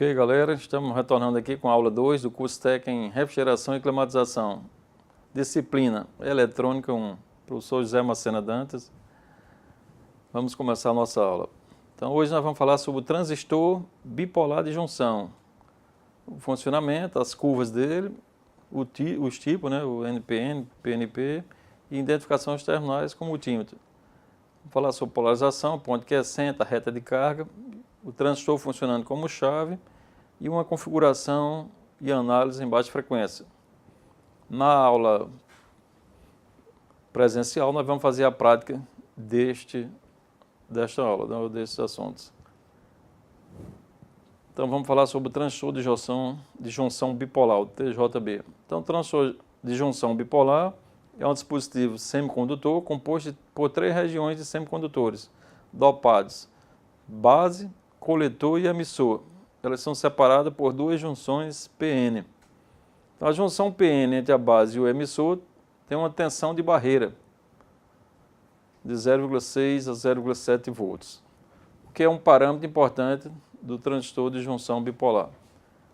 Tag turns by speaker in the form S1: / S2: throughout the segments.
S1: Ok, galera, estamos retornando aqui com a aula 2 do curso técnico em refrigeração e climatização. Disciplina Eletrônica 1, professor José Macena Dantas. Vamos começar a nossa aula. Então, hoje nós vamos falar sobre o transistor bipolar de junção. O funcionamento, as curvas dele, os tipos, né, o NPN, PNP, e identificação dos terminais com multímetro. Vamos falar sobre polarização, ponto quiescente, a reta de carga, o transistor funcionando como chave e uma configuração e análise em baixa frequência. Na aula presencial, nós vamos fazer a prática desta aula, desses assuntos. Então, vamos falar sobre o transistor de junção bipolar, o TJB. Então, o transistor de junção bipolar é um dispositivo semicondutor composto por 3 regiões de semicondutores dopados: base, coletor e emissor. Elas são separadas por 2 junções PN. Então, a junção PN entre a base e o emissor tem uma tensão de barreira de 0,6 a 0,7 volts, o que é um parâmetro importante do transistor de junção bipolar.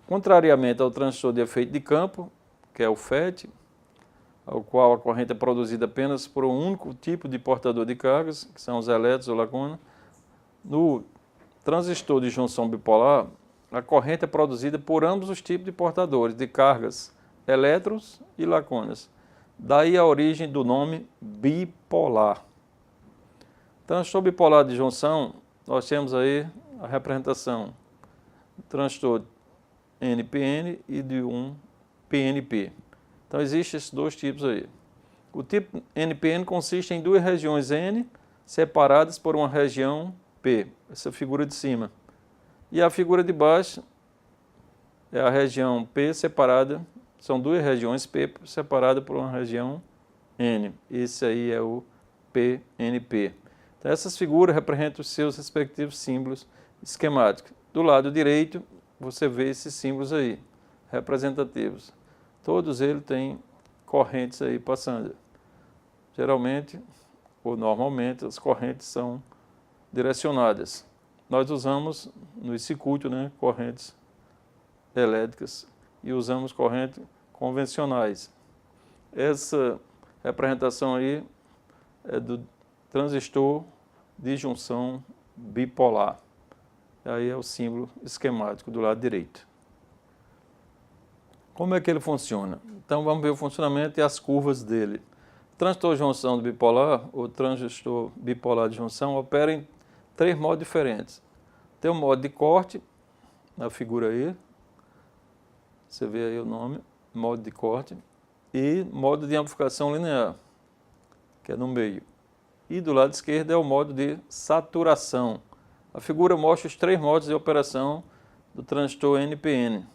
S1: Contrariamente ao transistor de efeito de campo, que é o FET, ao qual a corrente é produzida apenas por um único tipo de portador de cargas, que são os elétrons ou lacuna, no transistor de junção bipolar, a corrente é produzida por ambos os tipos de portadores de cargas, elétrons e lacunas. Daí a origem do nome bipolar. Transistor bipolar de junção, nós temos aí a representação do transistor NPN e de um PNP. Então, existem esses 2 tipos aí. O tipo NPN consiste em 2 regiões N separadas por uma região P, essa figura de cima. E a figura de baixo é a região P separada, são 2 regiões P separadas por uma região N. Esse aí é o PNP. Então, essas figuras representam os seus respectivos símbolos esquemáticos. Do lado direito, você vê esses símbolos aí, representativos. Todos eles têm correntes aí passando. Geralmente, ou normalmente, as correntes são direcionadas. Nós usamos no circuito, né, correntes elétricas e usamos correntes convencionais. Essa representação aí é do transistor de junção bipolar. Aí é o símbolo esquemático do lado direito. Como é que ele funciona? Então, vamos ver o funcionamento e as curvas dele. O transistor de junção bipolar, ou transistor bipolar de junção, opera em 3 modos diferentes. Tem o modo de corte, na figura aí, você vê aí o nome, modo de corte, e modo de amplificação linear, que é no meio. E do lado esquerdo é o modo de saturação. A figura mostra os 3 modos de operação do transistor NPN.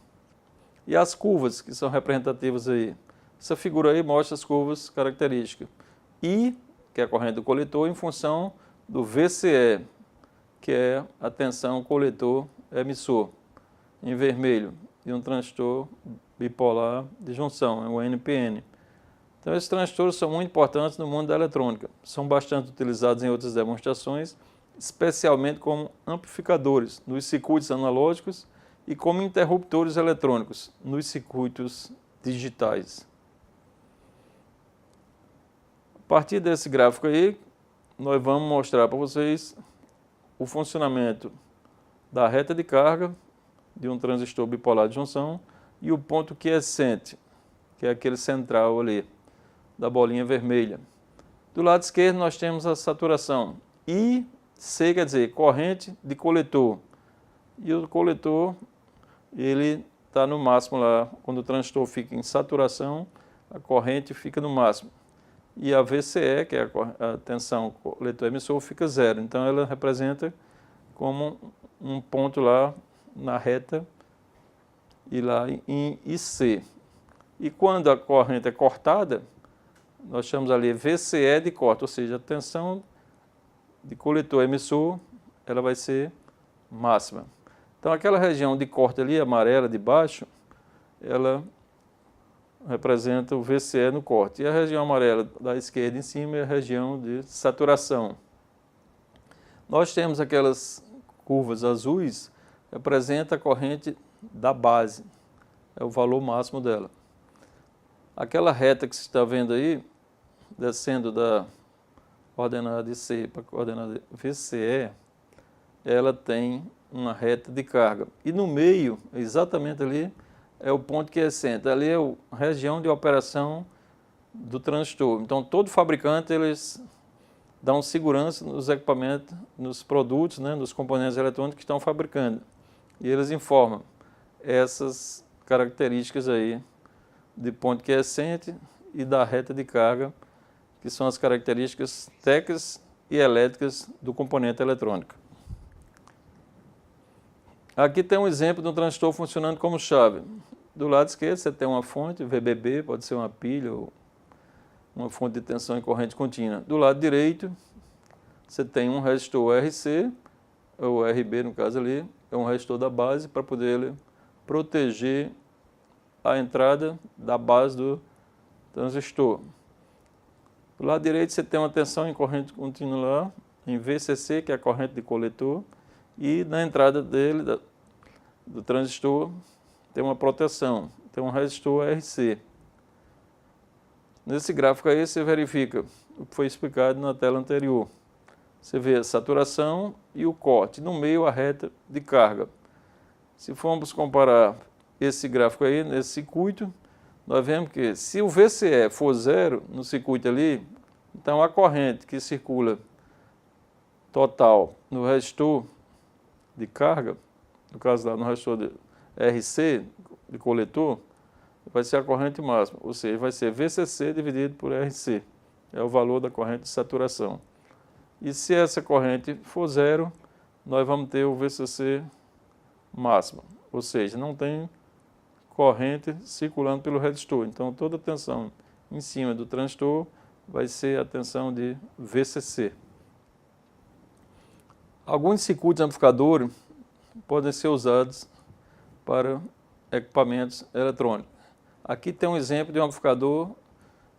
S1: E as curvas que são representativas aí. Essa figura aí mostra as curvas características. I, que é a corrente do coletor, em função do VCE, que é a tensão coletor-emissor, em vermelho, e um transistor bipolar de junção, é o NPN. Então, esses transistores são muito importantes no mundo da eletrônica. São bastante utilizados em outras demonstrações, especialmente como amplificadores nos circuitos analógicos e como interruptores eletrônicos nos circuitos digitais. A partir desse gráfico aí, nós vamos mostrar para vocês o funcionamento da reta de carga de um transistor bipolar de junção e o ponto quiescente, que é aquele central ali, da bolinha vermelha. Do lado esquerdo nós temos a saturação. IC quer dizer corrente de coletor. E o coletor, ele está no máximo lá, quando o transistor fica em saturação, a corrente fica no máximo. E a VCE, que é a tensão coletor-emissor, fica 0. Então, ela representa como um ponto lá na reta e lá em IC. E quando a corrente é cortada, nós chamamos ali VCE de corte, ou seja, a tensão de coletor-emissor, ela vai ser máxima. Então, aquela região de corte ali, amarela de baixo, ela representa o VCE no corte. E a região amarela da esquerda em cima é a região de saturação. Nós temos aquelas curvas azuis, representa a corrente da base, é o valor máximo dela. Aquela reta que você está vendo aí, descendo da coordenada IC para a coordenada VCE, ela tem uma reta de carga. E no meio, exatamente ali, é o ponto que é centro. Ali é a região de operação do transistor. Então, todo fabricante, eles dão segurança nos equipamentos, nos produtos, né, nos componentes eletrônicos que estão fabricando. E eles informam essas características aí de ponto quiescente e da reta de carga, que são as características técnicas e elétricas do componente eletrônico. Aqui tem um exemplo de um transistor funcionando como chave. Do lado esquerdo você tem uma fonte, VBB, pode ser uma pilha ou uma fonte de tensão em corrente contínua. Do lado direito você tem um resistor RC, ou RB no caso ali, é um resistor da base para poder proteger a entrada da base do transistor. Do lado direito você tem uma tensão em corrente contínua lá, em VCC, que é a corrente de coletor, e na entrada dele, do transistor, tem uma proteção, tem um resistor RC. Nesse gráfico aí você verifica o que foi explicado na tela anterior. Você vê a saturação e o corte, no meio a reta de carga. Se formos comparar esse gráfico aí, nesse circuito, nós vemos que se o VCE for zero no circuito ali, então a corrente que circula total no resistor de carga, no caso lá no resistor de RC, de coletor, vai ser a corrente máxima, ou seja, vai ser VCC dividido por RC, é o valor da corrente de saturação. E se essa corrente for zero, nós vamos ter o VCC máximo, ou seja, não tem corrente circulando pelo resistor. Então, toda a tensão em cima do transistor vai ser a tensão de VCC. Alguns circuitos amplificadores podem ser usados para equipamentos eletrônicos. Aqui tem um exemplo de um amplificador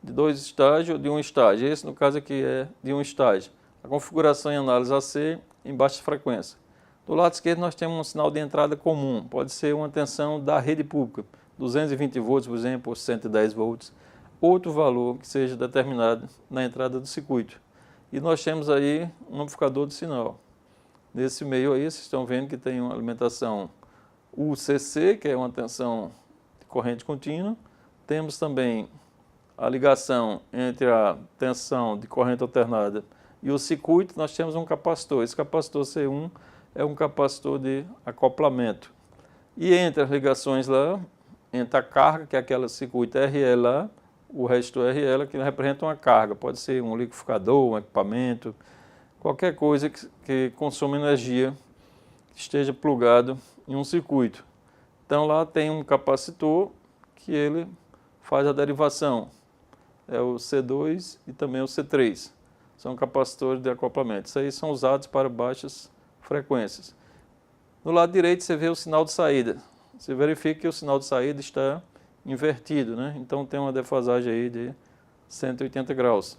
S1: de 2 estágios de um estágio. Esse, no caso aqui, é de um estágio. A configuração em análise AC em baixa frequência. Do lado esquerdo nós temos um sinal de entrada comum, pode ser uma tensão da rede pública, 220 volts, por exemplo, ou 110 volts, outro valor que seja determinado na entrada do circuito. E nós temos aí um amplificador de sinal. Nesse meio aí, vocês estão vendo que tem uma alimentação UCC, que é uma tensão de corrente contínua. Temos também a ligação entre a tensão de corrente alternada e o circuito, nós temos um capacitor. Esse capacitor C1 é um capacitor de acoplamento. E entre as ligações lá, entre a carga, que é aquela circuito RL lá, o resistor RL, que representa uma carga. Pode ser um liquidificador, um equipamento, qualquer coisa que consome energia, que esteja plugado em um circuito. Então lá tem um capacitor que ele faz a derivação. É o C2 e também o C3. São capacitores de acoplamento. Isso aí são usados para baixas frequências. No lado direito você vê o sinal de saída. Você verifica que o sinal de saída está invertido, né? Então tem uma defasagem aí de 180 graus.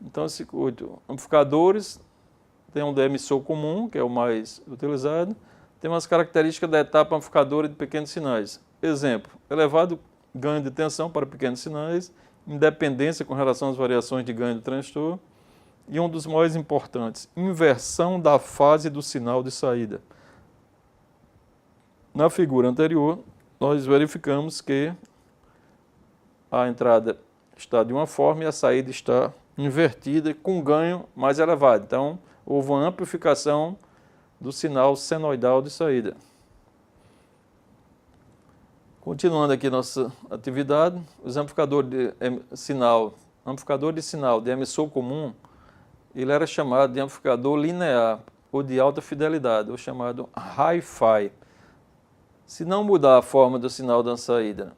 S1: Então esse circuito, amplificadores, tem um de emissor comum, que é o mais utilizado. Tem umas características da etapa amplificadora de pequenos sinais. Exemplo, elevado ganho de tensão para pequenos sinais, independência com relação às variações de ganho do transistor, e um dos mais importantes, inversão da fase do sinal de saída. Na figura anterior, nós verificamos que a entrada está de uma forma e a saída está invertida com ganho mais elevado. Então, houve uma amplificação do sinal senoidal de saída. Continuando aqui nossa atividade, os amplificadores de sinal de emissor comum, ele era chamado de amplificador linear ou de alta fidelidade, ou chamado Hi-Fi. Se não mudar a forma do sinal da saída,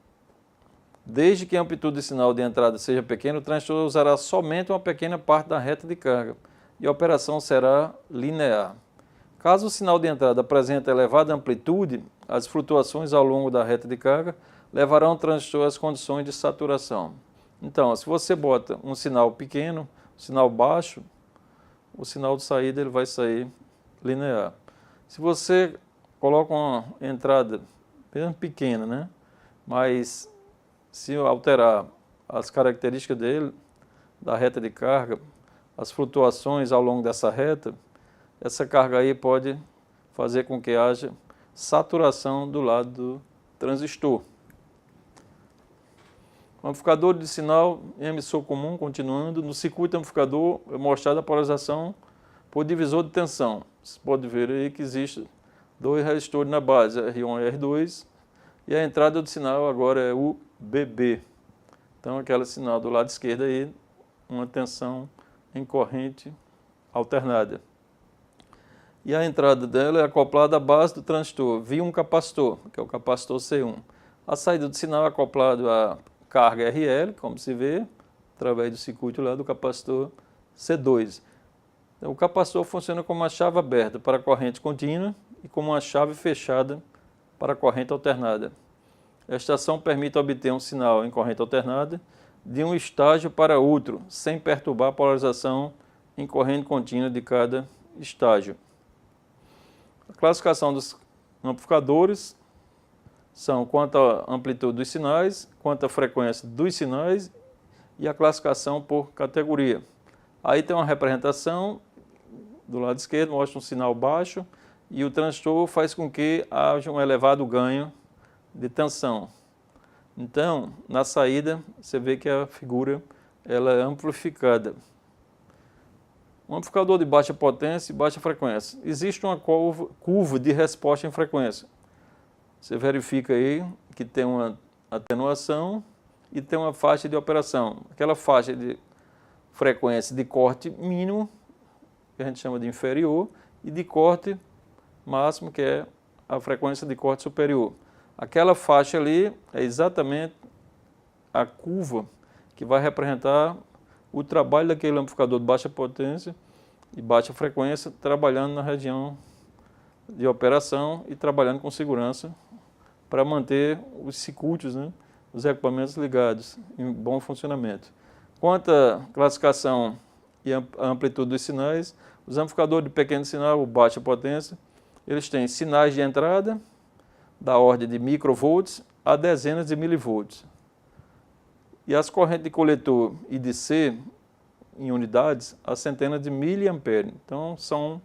S1: desde que a amplitude de sinal de entrada seja pequena, o transistor usará somente uma pequena parte da reta de carga e a operação será linear. Caso o sinal de entrada apresente elevada amplitude, as flutuações ao longo da reta de carga levarão o transistor às condições de saturação. Então, se você bota um sinal pequeno, um sinal baixo, o sinal de saída ele vai sair linear. Se você coloca uma entrada bem pequena, né? Mas se alterar as características dele, da reta de carga, as flutuações ao longo dessa reta, essa carga aí pode fazer com que haja saturação do lado do transistor. O amplificador de sinal em emissor comum, continuando, no circuito amplificador é mostrada a polarização por divisor de tensão. Você pode ver aí que existe dois resistores na base, R1 e R2, e a entrada do sinal agora é o BB. Então, aquele sinal do lado esquerdo aí, uma tensão em corrente alternada. E a entrada dela é acoplada à base do transistor, via um capacitor, que é o capacitor C1. A saída do sinal é acoplado à carga RL, como se vê, através do circuito lá do capacitor C2. Então, o capacitor funciona como uma chave aberta para a corrente contínua e como uma chave fechada para a corrente alternada. Esta ação permite obter um sinal em corrente alternada de um estágio para outro, sem perturbar a polarização em corrente contínua de cada estágio. A classificação dos amplificadores são quanto à amplitude dos sinais, quanto à frequência dos sinais e a classificação por categoria. Aí tem uma representação do lado esquerdo, mostra um sinal baixo e o transistor faz com que haja um elevado ganho de tensão. Então, na saída, você vê que a figura ela é amplificada. Um amplificador de baixa potência e baixa frequência. Existe uma curva de resposta em frequência. Você verifica aí que tem uma atenuação e tem uma faixa de operação. Aquela faixa de frequência de corte mínimo, que a gente chama de inferior, e de corte máximo, que é a frequência de corte superior. Aquela faixa ali é exatamente a curva que vai representar o trabalho daquele amplificador de baixa potência e baixa frequência, trabalhando na região de operação e trabalhando com segurança para manter os circuitos, né, os equipamentos ligados em bom funcionamento. Quanto à classificação e a amplitude dos sinais, os amplificadores de pequeno sinal ou baixa potência, eles têm sinais de entrada da ordem de microvolts a dezenas de milivolts. E as correntes de coletor e de C em unidades a centenas de miliamperes. Então, são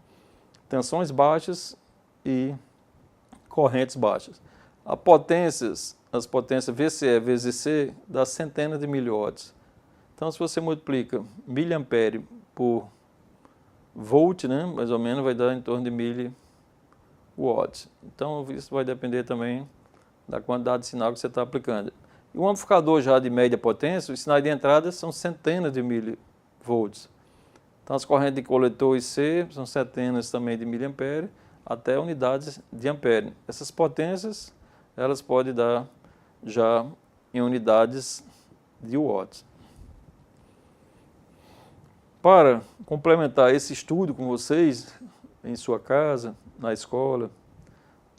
S1: tensões baixas e correntes baixas. As potências VCE vezes C dá centenas de miliwatts. Então, se você multiplica miliampere por volt, né, mais ou menos, vai dar em torno de miliwatts. Então, isso vai depender também da quantidade de sinal que você está aplicando. E um amplificador já de média potência, os sinais de entrada são centenas de milivolts. Então, as correntes de coletor e C são centenas também de miliampere, até unidades de ampere. Essas potências, elas podem dar já em unidades de watts. Para complementar esse estudo com vocês, em sua casa, na escola,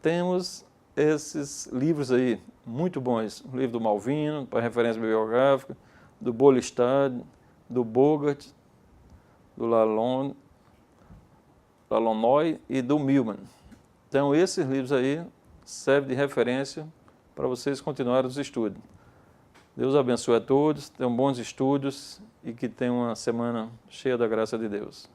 S1: temos esses livros aí, muito bons. O livro do Malvino, para referência bibliográfica, do Bolestad, do Bogart, do Lalonoy e do Millman. Então, esses livros aí servem de referência para vocês continuarem os estudos. Deus abençoe a todos, tenham bons estudos e que tenham uma semana cheia da graça de Deus.